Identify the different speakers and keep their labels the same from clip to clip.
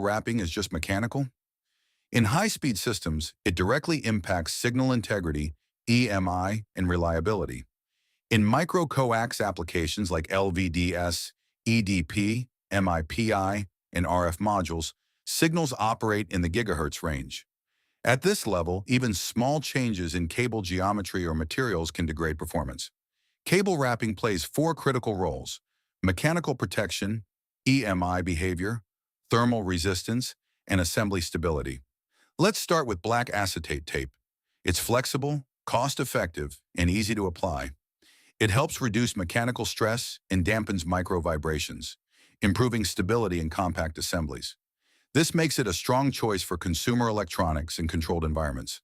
Speaker 1: wrapping is just mechanical? In high-speed systems, it directly impacts signal integrity, EMI, and reliability. In micro-coax applications like LVDS, EDP, MIPI, and RF modules, signals operate in the gigahertz range. At this level, even small changes in cable geometry or materials can degrade performance. Cable wrapping plays four critical roles: mechanical protection, EMI behavior, thermal resistance, and assembly stability. Let's start with black acetate tape. It's flexible, cost-effective, and easy to apply. It helps reduce mechanical stress and dampens micro vibrations, improving stability in compact assemblies. This makes it a strong choice for consumer electronics and controlled environments.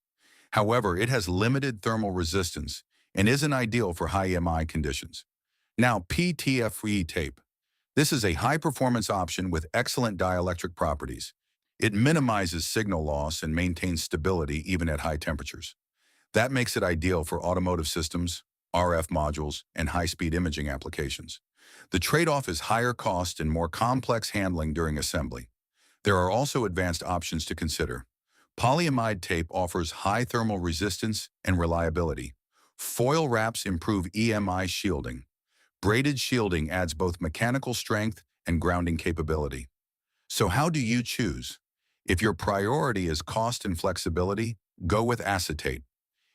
Speaker 1: However, it has limited thermal resistance and isn't ideal for high EMI conditions. Now, PTFE tape. This is a high-performance option with excellent dielectric properties. It minimizes signal loss and maintains stability even at high temperatures. That makes it ideal for automotive systems, RF modules, and high-speed imaging applications. The trade-off is higher cost and more complex handling during assembly. There are also advanced options to consider. Polyamide tape offers high thermal resistance and reliability. Foil wraps improve EMI shielding. Braided shielding adds both mechanical strength and grounding capability. So how do you choose? If your priority is cost and flexibility, go with acetate.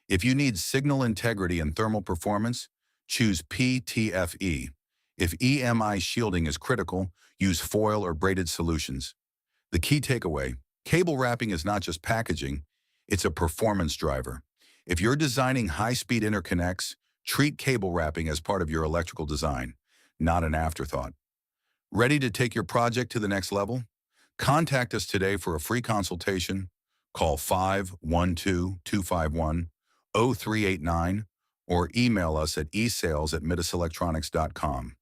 Speaker 1: If you need signal integrity and thermal performance, choose PTFE. If EMI shielding is critical, use foil or braided solutions. The key takeaway: cable wrapping is not just packaging, it's a performance driver. If you're designing high-speed interconnects, treat cable wrapping as part of your electrical design, not an afterthought. Ready to take your project to the next level? Contact us today for a free consultation. Call 512-251-0389 or email us at esales@midaselectronics.com.